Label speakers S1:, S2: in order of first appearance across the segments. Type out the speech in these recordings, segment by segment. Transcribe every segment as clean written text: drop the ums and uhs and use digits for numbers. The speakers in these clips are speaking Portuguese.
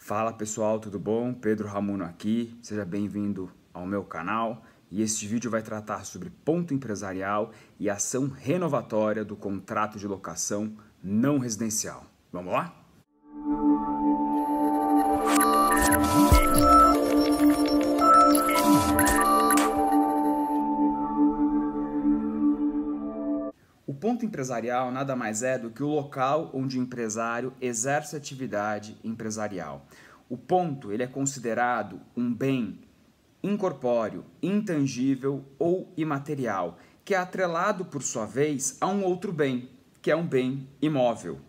S1: Fala pessoal, tudo bom? Pedro Ramuno aqui, seja bem-vindo ao meu canal e este vídeo vai tratar sobre ponto empresarial e ação renovatória do contrato de locação não residencial. Vamos lá? O ponto empresarial nada mais é do que o local onde o empresário exerce atividade empresarial. O ponto ele é considerado um bem incorpóreo, intangível ou imaterial, que é atrelado, por sua vez, a um outro bem, que é um bem imóvel.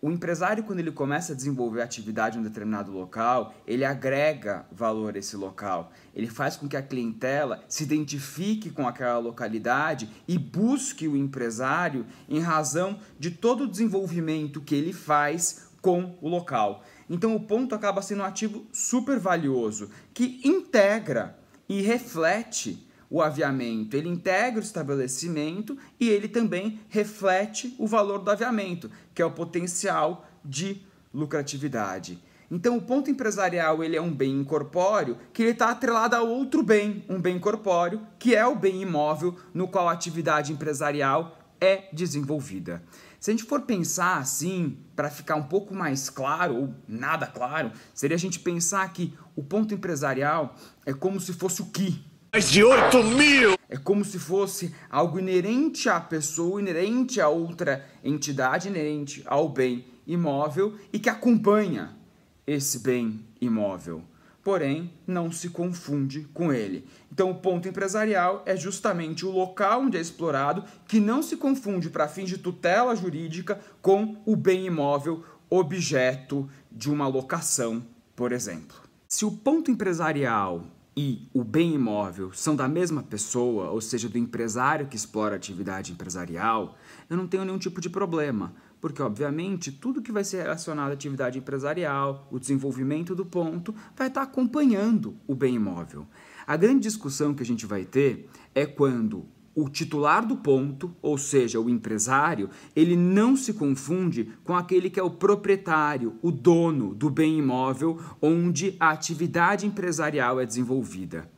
S1: O empresário, quando ele começa a desenvolver atividade em um determinado local, ele agrega valor a esse local. Ele faz com que a clientela se identifique com aquela localidade e busque o empresário em razão de todo o desenvolvimento que ele faz com o local. Então o ponto acaba sendo um ativo super valioso, que integra e reflete o aviamento, ele integra o estabelecimento e ele também reflete o valor do aviamento, que é o potencial de lucratividade. Então o ponto empresarial ele é um bem incorpóreo que ele está atrelado a outro bem, um bem corpóreo, que é o bem imóvel no qual a atividade empresarial é desenvolvida. Se a gente for pensar assim, para ficar um pouco mais claro, ou nada claro, seria a gente pensar que o ponto empresarial é como se fosse o que?
S2: Mais de 8 mil!
S1: É como se fosse algo inerente à pessoa, inerente a outra entidade, inerente ao bem imóvel e que acompanha esse bem imóvel. Porém, não se confunde com ele. Então, o ponto empresarial é justamente o local onde é explorado que não se confunde para fins de tutela jurídica com o bem imóvel objeto de uma locação, por exemplo. Se o ponto empresarial e o bem imóvel são da mesma pessoa, ou seja, do empresário que explora a atividade empresarial, eu não tenho nenhum tipo de problema, porque, obviamente, tudo que vai ser relacionado à atividade empresarial, o desenvolvimento do ponto, vai estar acompanhando o bem imóvel. A grande discussão que a gente vai ter é quando o titular do ponto, ou seja, o empresário, ele não se confunde com aquele que é o proprietário, o dono do bem imóvel onde a atividade empresarial é desenvolvida.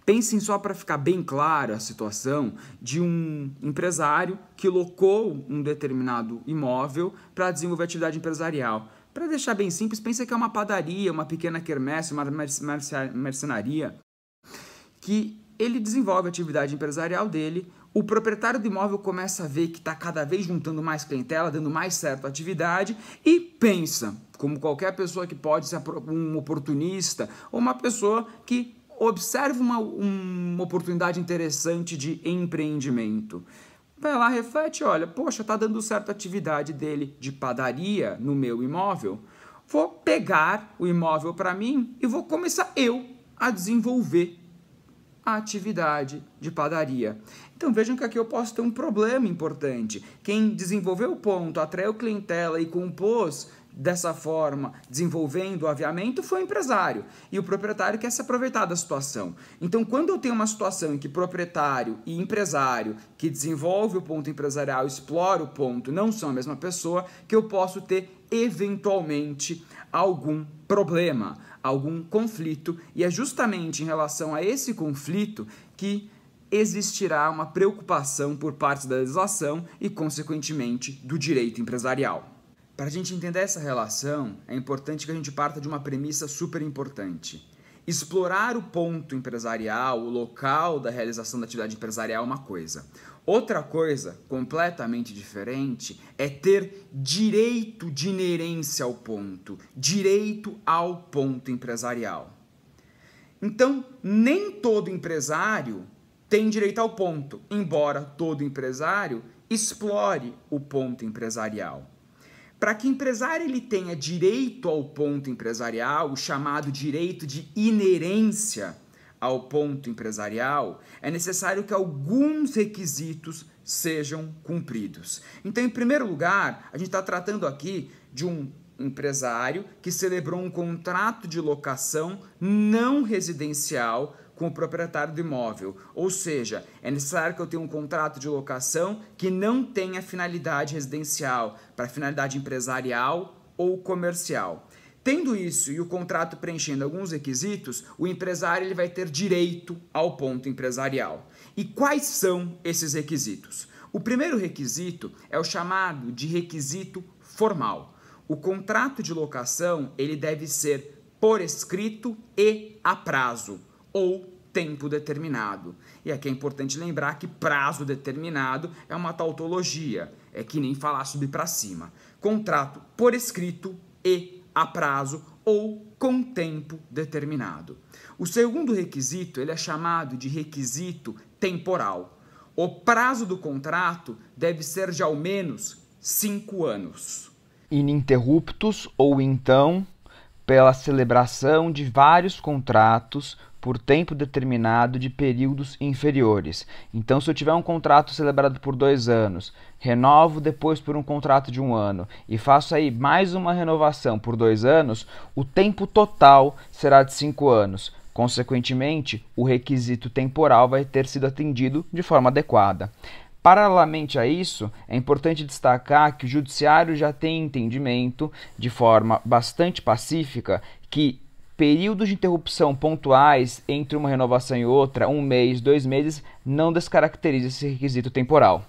S1: Pensem só para ficar bem claro a situação de um empresário que locou um determinado imóvel para desenvolver atividade empresarial. Para deixar bem simples, pensa que é uma padaria, uma pequena quermesse, uma mercenaria, que ele desenvolve a atividade empresarial dele, o proprietário do imóvel começa a ver que está cada vez juntando mais clientela, dando mais certo a atividade e pensa, como qualquer pessoa que pode ser um oportunista ou uma pessoa que observa uma oportunidade interessante de empreendimento. Vai lá, reflete, olha, poxa, está dando certo a atividade dele de padaria no meu imóvel, vou pegar o imóvel para mim e vou começar eu a desenvolver a atividade de padaria. Então vejam que aqui eu posso ter um problema importante. Quem desenvolveu o ponto, atraiu clientela e compôs dessa forma, desenvolvendo o aviamento, foi o empresário. E o proprietário quer se aproveitar da situação. Então, quando eu tenho uma situação em que proprietário e empresário que desenvolve o ponto empresarial, explora o ponto, não são a mesma pessoa, que eu posso ter, eventualmente, algum problema, algum conflito, e é justamente em relação a esse conflito que existirá uma preocupação por parte da legislação e, consequentemente, do direito empresarial. Para a gente entender essa relação, é importante que a gente parta de uma premissa super importante. Explorar o ponto empresarial, o local da realização da atividade empresarial é uma coisa. Outra coisa, completamente diferente, é ter direito de inerência ao ponto, direito ao ponto empresarial. Então, nem todo empresário tem direito ao ponto, embora todo empresário explore o ponto empresarial. Para que o empresário ele tenha direito ao ponto empresarial, o chamado direito de inerência ao ponto empresarial, é necessário que alguns requisitos sejam cumpridos. Então, em primeiro lugar, a gente está tratando aqui de um empresário que celebrou um contrato de locação não residencial com o proprietário do imóvel, ou seja, é necessário que eu tenha um contrato de locação que não tenha finalidade residencial, para finalidade empresarial ou comercial. Tendo isso e o contrato preenchendo alguns requisitos, o empresário ele vai ter direito ao ponto empresarial. E quais são esses requisitos? O primeiro requisito é o chamado de requisito formal. O contrato de locação ele deve ser por escrito e a prazo, ou tempo determinado. E aqui é importante lembrar que prazo determinado é uma tautologia, é que nem falar subir para cima. Contrato por escrito e a prazo ou com tempo determinado. O segundo requisito ele é chamado de requisito temporal. O prazo do contrato deve ser de ao menos 5 anos.
S3: Ininterruptos ou então pela celebração de vários contratos por tempo determinado de períodos inferiores. Então, se eu tiver um contrato celebrado por 2 anos, renovo depois por um contrato de 1 ano e faço aí mais uma renovação por 2 anos, o tempo total será de 5 anos. Consequentemente, o requisito temporal vai ter sido atendido de forma adequada. Paralelamente a isso, é importante destacar que o judiciário já tem entendimento, de forma bastante pacífica, que períodos de interrupção pontuais entre uma renovação e outra, 1 mês, 2 meses, não descaracteriza esse requisito temporal.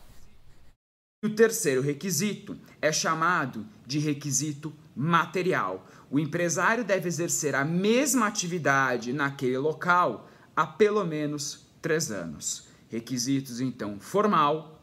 S1: O terceiro requisito é chamado de requisito material. O empresário deve exercer a mesma atividade naquele local há pelo menos 3 anos. Requisitos, então, formal,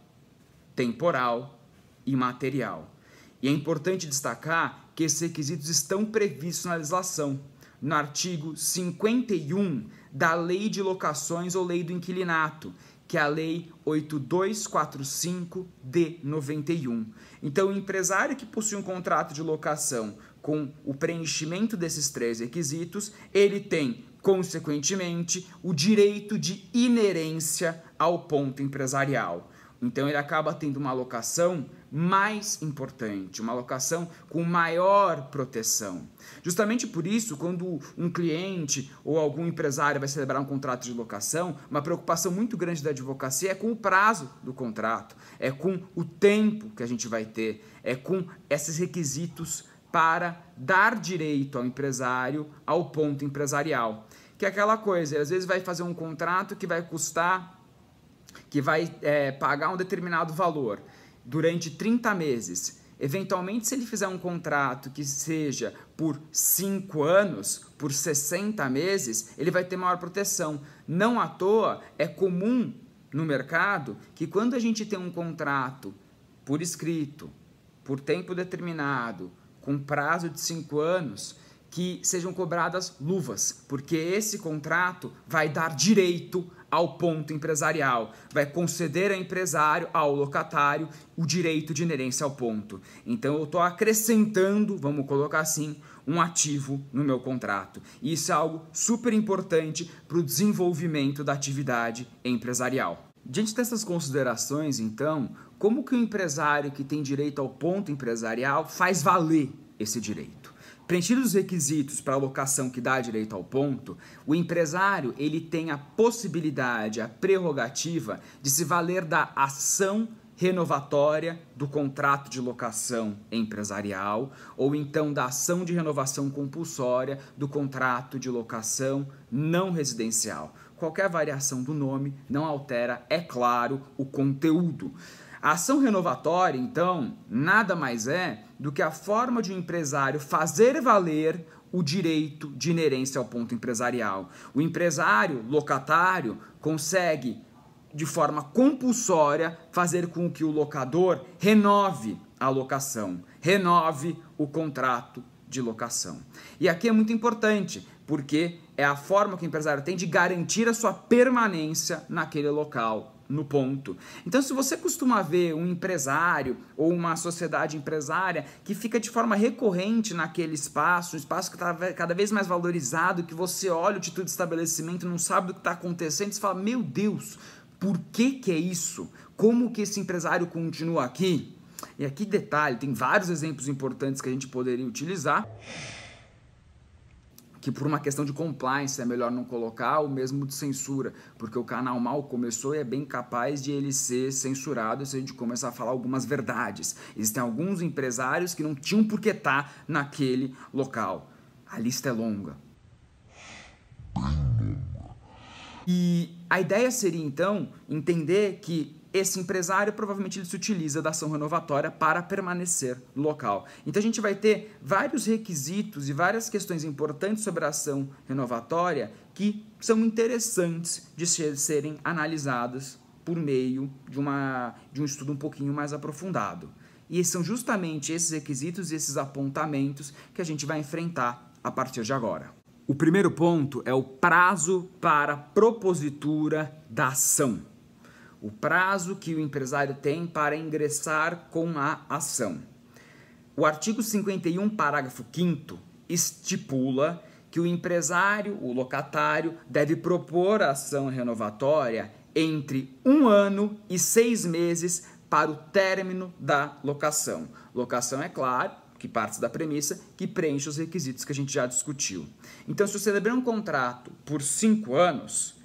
S1: temporal e material. E é importante destacar que esses requisitos estão previstos na legislação, no artigo 51 da Lei de Locações ou Lei do Inquilinato, que é a Lei 8245 de 91. Então, o empresário que possui um contrato de locação com o preenchimento desses 3 requisitos, ele tem, consequentemente, o direito de inerência ao ponto empresarial. Então, ele acaba tendo uma locação mais importante, uma locação com maior proteção. Justamente por isso, quando um cliente ou algum empresário vai celebrar um contrato de locação, uma preocupação muito grande da advocacia é com o prazo do contrato, é com o tempo que a gente vai ter, é com esses requisitos para dar direito ao empresário ao ponto empresarial. Que é aquela coisa, às vezes vai fazer um contrato que vai custar, que vai pagar um determinado valor durante 30 meses. Eventualmente, se ele fizer um contrato que seja por 5 anos, por 60 meses, ele vai ter maior proteção. Não à toa, é comum no mercado que quando a gente tem um contrato por escrito, por tempo determinado, com prazo de 5 anos, que sejam cobradas luvas, porque esse contrato vai dar direito ao ponto empresarial, vai conceder ao empresário, ao locatário, o direito de inerência ao ponto. Então eu estou acrescentando, vamos colocar assim, um ativo no meu contrato. E isso é algo super importante para o desenvolvimento da atividade empresarial. Diante dessas considerações, então, como que o empresário que tem direito ao ponto empresarial faz valer esse direito? Preenchidos os requisitos para a locação que dá direito ao ponto, o empresário ele tem a possibilidade, a prerrogativa de se valer da ação renovatória do contrato de locação empresarial ou então da ação de renovação compulsória do contrato de locação não residencial. Qualquer variação do nome não altera, é claro, o conteúdo. A ação renovatória, então, nada mais é do que a forma de um empresário fazer valer o direito de inerência ao ponto empresarial. O empresário locatário consegue, de forma compulsória, fazer com que o locador renove a locação, renove o contrato de locação. E aqui é muito importante, porque é a forma que o empresário tem de garantir a sua permanência naquele local, no ponto. Então, se você costuma ver um empresário ou uma sociedade empresária que fica de forma recorrente naquele espaço, um espaço que está cada vez mais valorizado, que você olha o título de estabelecimento e não sabe do que está acontecendo, você fala, meu Deus, por que é isso? Como que esse empresário continua aqui? E aqui detalhe, tem vários exemplos importantes que a gente poderia utilizar, que por uma questão de compliance é melhor não colocar, ou mesmo de censura, porque o canal mal começou e é bem capaz de ele ser censurado se a gente começar a falar algumas verdades. Existem alguns empresários que não tinham por que estar naquele local. A lista é longa. E a ideia seria, então, entender que esse empresário provavelmente ele se utiliza da ação renovatória para permanecer no local. Então a gente vai ter vários requisitos e várias questões importantes sobre a ação renovatória que são interessantes de serem analisadas por meio de um estudo um pouquinho mais aprofundado. E são justamente esses requisitos e esses apontamentos que a gente vai enfrentar a partir de agora. O primeiro ponto é o prazo para propositura da ação. O prazo que o empresário tem para ingressar com a ação. O artigo 51, parágrafo 5º, estipula que o empresário, o locatário, deve propor a ação renovatória entre 1 ano e 6 meses para o término da locação. Locação, é claro, que parte da premissa que preenche os requisitos que a gente já discutiu. Então, se eu celebrar um contrato por 5 anos...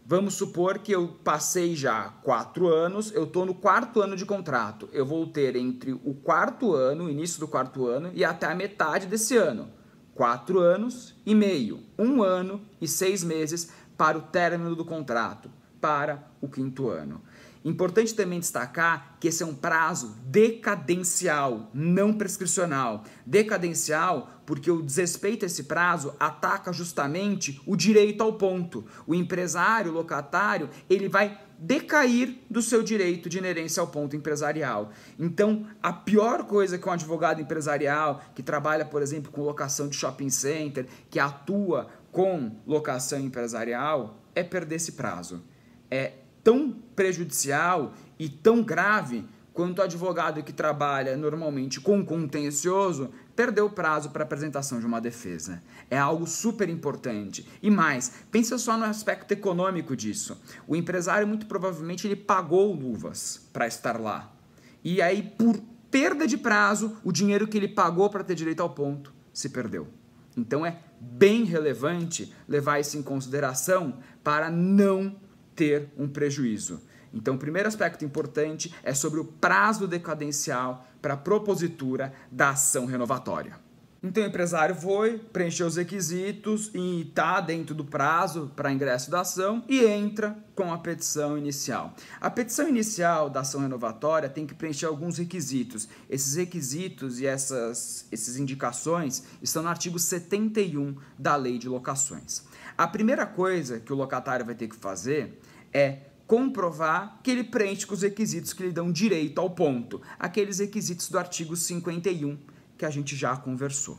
S1: Vamos supor que eu passei já 4 anos, eu estou no 4º ano de contrato. Eu vou ter entre o 4º ano, o início do 4º ano, e até a metade desse ano. 4 anos e meio, 1 ano e 6 meses para o término do contrato, para o 5º ano. Importante também destacar que esse é um prazo decadencial, não prescricional. Decadencial porque o desrespeito a esse prazo ataca justamente o direito ao ponto. O empresário, o locatário, ele vai decair do seu direito de inerência ao ponto empresarial. Então, a pior coisa que um advogado empresarial que trabalha, por exemplo, com locação de shopping center, que atua com locação empresarial, é perder esse prazo. É tão prejudicial e tão grave quanto o advogado que trabalha normalmente com contencioso perdeu o prazo para apresentação de uma defesa. É algo super importante. E mais, pensa só no aspecto econômico disso. O empresário muito provavelmente ele pagou luvas para estar lá. E aí, por perda de prazo, o dinheiro que ele pagou para ter direito ao ponto se perdeu. Então é bem relevante levar isso em consideração para não ter um prejuízo. Então, o primeiro aspecto importante é sobre o prazo decadencial para a propositura da ação renovatória. Então, o empresário foi, preencheu os requisitos e está dentro do prazo para ingresso da ação e entra com a petição inicial. A petição inicial da ação renovatória tem que preencher alguns requisitos. Esses requisitos e essas indicações estão no artigo 71 da Lei de Locações. A primeira coisa que o locatário vai ter que fazer é comprovar que ele preenche com os requisitos que lhe dão direito ao ponto, aqueles requisitos do artigo 51 que a gente já conversou.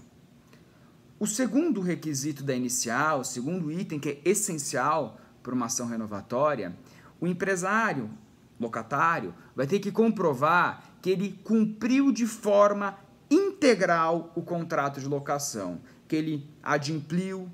S1: O segundo requisito da inicial, o segundo item que é essencial para uma ação renovatória, o empresário, locatário, vai ter que comprovar que ele cumpriu de forma integral o contrato de locação, que ele adimpliu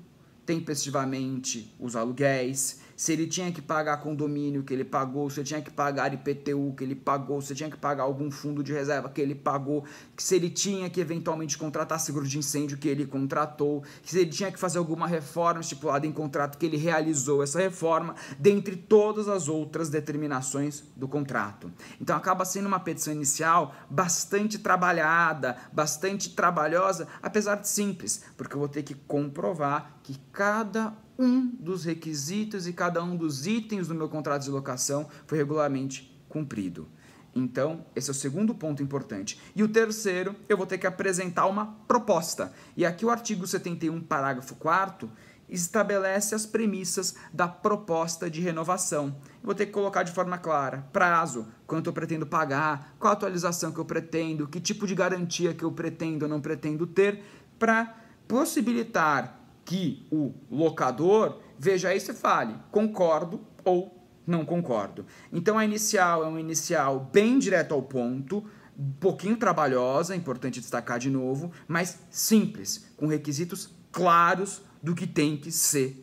S1: tempestivamente os aluguéis, se ele tinha que pagar condomínio que ele pagou, se ele tinha que pagar IPTU que ele pagou, se ele tinha que pagar algum fundo de reserva que ele pagou, se ele tinha que eventualmente contratar seguro de incêndio que ele contratou, se ele tinha que fazer alguma reforma estipulada em contrato que ele realizou essa reforma, dentre todas as outras determinações do contrato. Então acaba sendo uma petição inicial bastante trabalhada, bastante trabalhosa, apesar de simples, porque eu vou ter que comprovar que cada um dos requisitos e cada um dos itens do meu contrato de locação foi regularmente cumprido. Então, esse é o segundo ponto importante. E o terceiro, eu vou ter que apresentar uma proposta. E aqui o artigo 71, parágrafo 4º, estabelece as premissas da proposta de renovação. Eu vou ter que colocar de forma clara prazo, quanto eu pretendo pagar, qual a atualização que eu pretendo, que tipo de garantia que eu pretendo ou não pretendo ter, para possibilitar que o locador veja isso e fale, concordo ou não concordo. Então a inicial é uma inicial bem direto ao ponto, um pouquinho trabalhosa, importante destacar de novo, mas simples, com requisitos claros do que tem que ser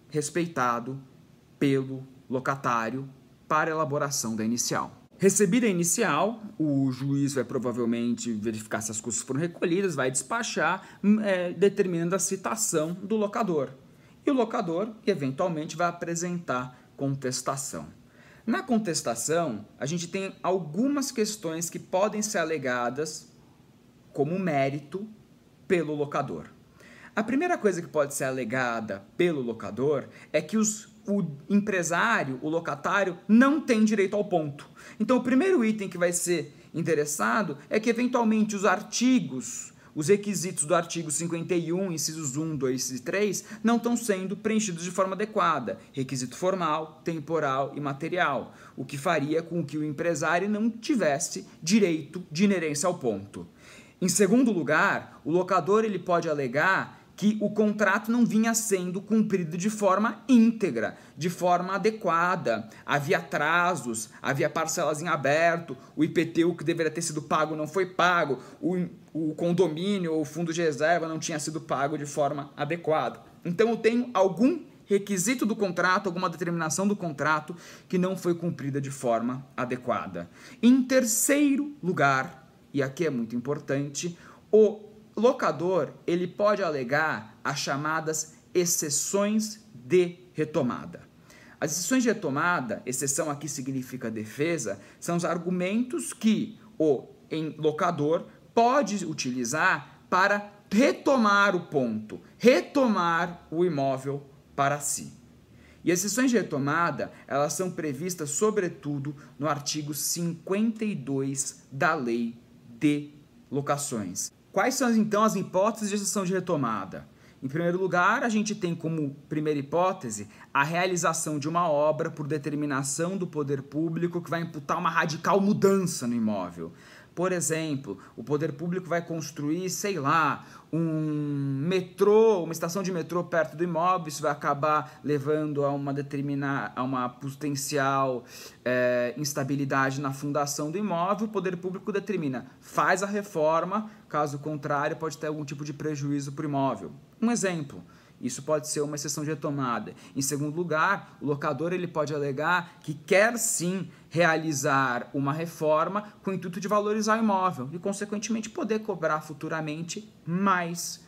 S1: respeitado pelo locatário para a elaboração da inicial. Recebida a inicial, o juiz vai provavelmente verificar se as custas foram recolhidas, vai despachar, determinando a citação do locador. E o locador, eventualmente, vai apresentar contestação. Na contestação, a gente tem algumas questões que podem ser alegadas como mérito pelo locador. A primeira coisa que pode ser alegada pelo locador é que o empresário, o locatário, não tem direito ao ponto. Então, o primeiro item que vai ser interessado é que, eventualmente, os artigos, os requisitos do artigo 51, incisos 1, 2 e 3, não estão sendo preenchidos de forma adequada. Requisito formal, temporal e material, o que faria com que o empresário não tivesse direito de inerência ao ponto. Em segundo lugar, o locador ele pode alegar que o contrato não vinha sendo cumprido de forma íntegra, de forma adequada. Havia atrasos, havia parcelas em aberto, o IPTU que deveria ter sido pago não foi pago, o condomínio ou o fundo de reserva não tinha sido pago de forma adequada. Então eu tenho algum requisito do contrato, alguma determinação do contrato que não foi cumprida de forma adequada. Em terceiro lugar, e aqui é muito importante, o locador ele pode alegar as chamadas exceções de retomada. As exceções de retomada, exceção aqui significa defesa, são os argumentos que o locador pode utilizar para retomar o ponto, retomar o imóvel para si. E as exceções de retomada, elas são previstas sobretudo no artigo 52 da Lei de Locações. Quais são, então, as hipóteses de exceção de retomada? Em primeiro lugar, a gente tem como primeira hipótese a realização de uma obra por determinação do poder público que vai imputar uma radical mudança no imóvel. Por exemplo, o poder público vai construir, sei lá, um metrô, uma estação de metrô perto do imóvel, isso vai acabar levando a uma potencial instabilidade na fundação do imóvel. O poder público determina, faz a reforma, caso contrário pode ter algum tipo de prejuízo para o imóvel. Um exemplo. Isso pode ser uma exceção de retomada. Em segundo lugar, o locador ele pode alegar que quer sim realizar uma reforma com o intuito de valorizar o imóvel e, consequentemente, poder cobrar futuramente mais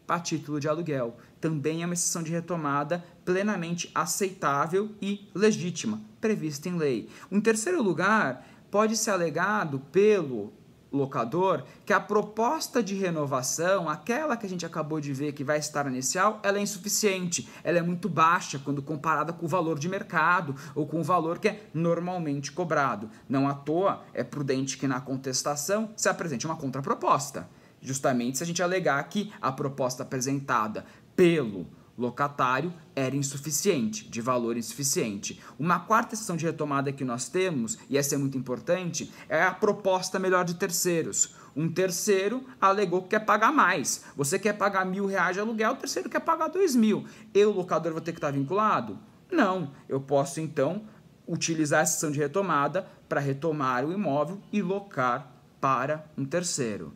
S1: a título de aluguel. Também é uma exceção de retomada plenamente aceitável e legítima, prevista em lei. Em terceiro lugar, pode ser alegado pelo locador que a proposta de renovação, aquela que a gente acabou de ver que vai estar inicial, ela é insuficiente, ela é muito baixa quando comparada com o valor de mercado ou com o valor que é normalmente cobrado. Não à toa é prudente que na contestação se apresente uma contraproposta, justamente se a gente alegar que a proposta apresentada pelo locatário era insuficiente, de valor insuficiente. Uma quarta exceção de retomada que nós temos, e essa é muito importante, é a proposta melhor de terceiros. Um terceiro alegou que quer pagar mais. Você quer pagar R$1.000 de aluguel, o terceiro quer pagar 2.000. Eu, locador, vou ter que estar vinculado? Não. Eu posso, então, utilizar a exceção de retomada para retomar o imóvel e locar para um terceiro.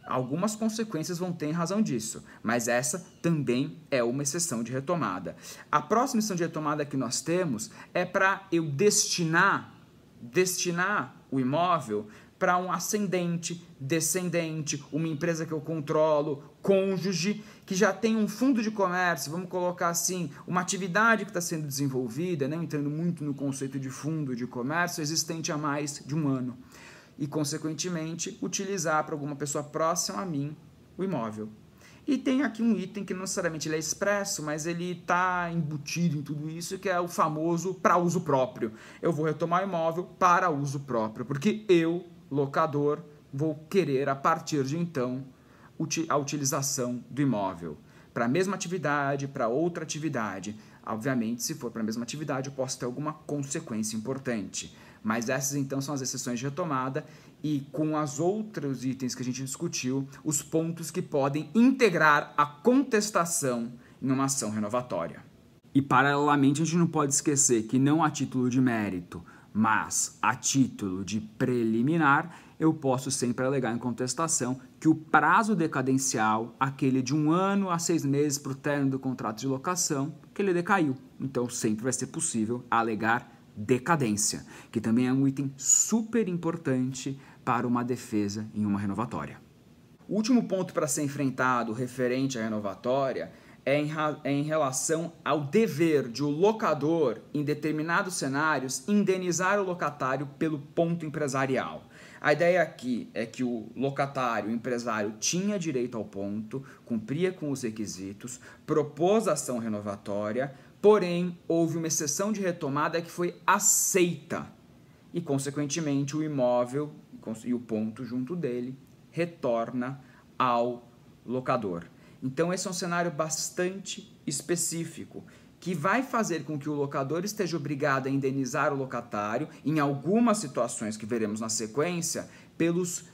S1: Algumas consequências vão ter em razão disso, mas essa também é uma exceção de retomada. A próxima exceção de retomada que nós temos é para eu destinar o imóvel para um ascendente, descendente, uma empresa que eu controlo, cônjuge, que já tem um fundo de comércio, vamos colocar assim, uma atividade que está sendo desenvolvida, não entrando muito no conceito de fundo de comércio, existente há mais de um ano. E, consequentemente, utilizar para alguma pessoa próxima a mim o imóvel. E tem aqui um item que não necessariamente ele é expresso, mas ele está embutido em tudo isso, que é o famoso para uso próprio. Eu vou retomar o imóvel para uso próprio, porque eu, locador, vou querer, a partir de então, a utilização do imóvel. Para a mesma atividade, para outra atividade. Obviamente, se for para a mesma atividade, eu posso ter alguma consequência importante. Mas essas, então, são as exceções de retomada e, com os outros itens que a gente discutiu, os pontos que podem integrar a contestação em uma ação renovatória. E, paralelamente, a gente não pode esquecer que, não a título de mérito, mas a título de preliminar, eu posso sempre alegar em contestação que o prazo decadencial, aquele de 1 ano a 6 meses para o término do contrato de locação, que ele decaiu. Então, sempre vai ser possível alegar decadência, que também é um item super importante para uma defesa em uma renovatória. O último ponto para ser enfrentado referente à renovatória é em relação ao dever de o locador, em determinados cenários, indenizar o locatário pelo ponto empresarial. A ideia aqui é que o locatário, o empresário, tinha direito ao ponto, cumpria com os requisitos, propôs a ação renovatória, porém houve uma exceção de retomada que foi aceita e, consequentemente, o imóvel e o ponto junto dele retorna ao locador. Então esse é um cenário bastante específico, que vai fazer com que o locador esteja obrigado a indenizar o locatário, em algumas situações que veremos na sequência, pelos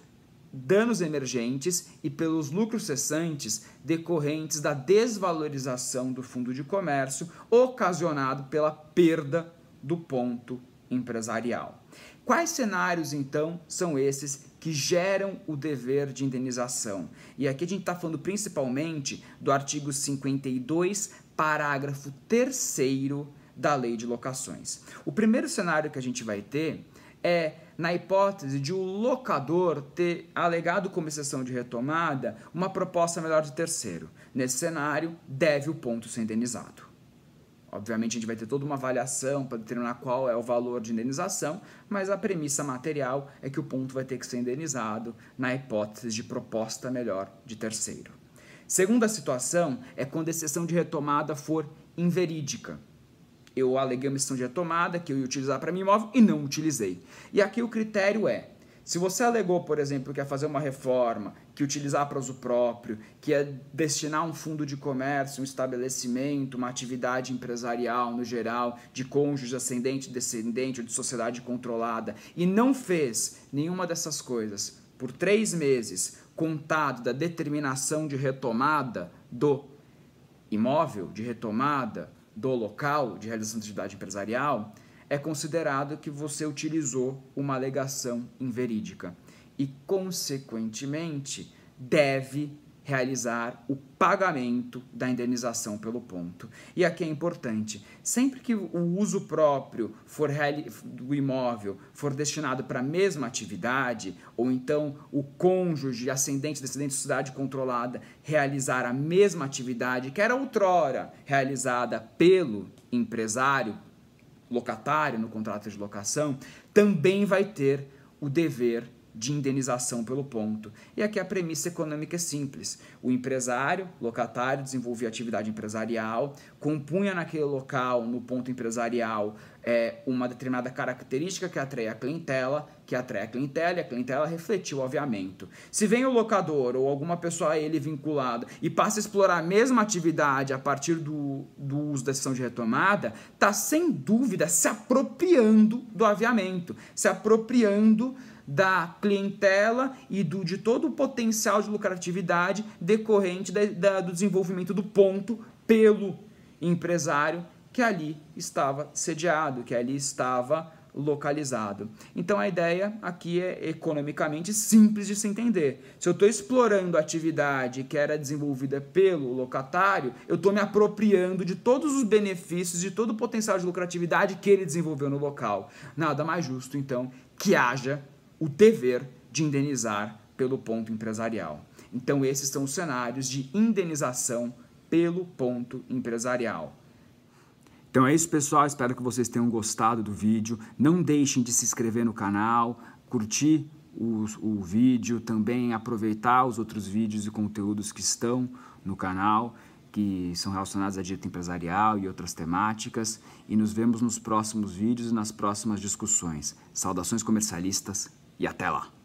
S1: danos emergentes e pelos lucros cessantes decorrentes da desvalorização do fundo de comércio ocasionado pela perda do ponto empresarial. Quais cenários, então, são esses que geram o dever de indenização? E aqui a gente está falando principalmente do artigo 52, parágrafo 3º da Lei de Locações. O primeiro cenário que a gente vai ter é na hipótese de o locador ter alegado como exceção de retomada uma proposta melhor de terceiro. Nesse cenário, deve o ponto ser indenizado. Obviamente, a gente vai ter toda uma avaliação para determinar qual é o valor de indenização, mas a premissa material é que o ponto vai ter que ser indenizado na hipótese de proposta melhor de terceiro. Segunda situação é quando a exceção de retomada for inverídica. Eu aleguei uma exceção de retomada que eu ia utilizar para meu imóvel e não utilizei. E aqui o critério é, se você alegou, por exemplo, que ia fazer uma reforma, que utilizar para uso próprio, que ia destinar um fundo de comércio, um estabelecimento, uma atividade empresarial no geral, de cônjuge ascendente, descendente ou de sociedade controlada, e não fez nenhuma dessas coisas por 3 meses, contado da determinação de retomada do imóvel, de retomada do local de realização de atividade empresarial, é considerado que você utilizou uma alegação inverídica e, consequentemente, deve realizar o pagamento da indenização pelo ponto. E aqui é importante, sempre que o uso próprio do imóvel for destinado para a mesma atividade, ou então o cônjuge, ascendente, descendente, sociedade controlada, realizar a mesma atividade que era outrora realizada pelo empresário, locatário no contrato de locação, também vai ter o dever de indenização pelo ponto. E aqui a premissa econômica é simples. O empresário, locatário, desenvolvia atividade empresarial, compunha naquele local, no ponto empresarial, uma determinada característica que atrai a clientela, e a clientela refletiu o aviamento. Se vem o locador ou alguma pessoa a ele vinculada e passa a explorar a mesma atividade a partir do uso da exceção de retomada, está sem dúvida se apropriando do aviamento, se apropriando da clientela e de todo o potencial de lucratividade decorrente do desenvolvimento do ponto pelo empresário que ali estava sediado, que ali estava localizado. Então a ideia aqui é economicamente simples de se entender. Se eu estou explorando a atividade que era desenvolvida pelo locatário, eu estou me apropriando de todos os benefícios, de todo o potencial de lucratividade que ele desenvolveu no local. Nada mais justo, então, que haja o dever de indenizar pelo ponto empresarial. Então esses são os cenários de indenização pelo ponto empresarial. Então é isso, pessoal, espero que vocês tenham gostado do vídeo. Não deixem de se inscrever no canal, curtir o vídeo, também aproveitar os outros vídeos e conteúdos que estão no canal, que são relacionados a direito empresarial e outras temáticas. E nos vemos nos próximos vídeos e nas próximas discussões. Saudações comercialistas e até lá!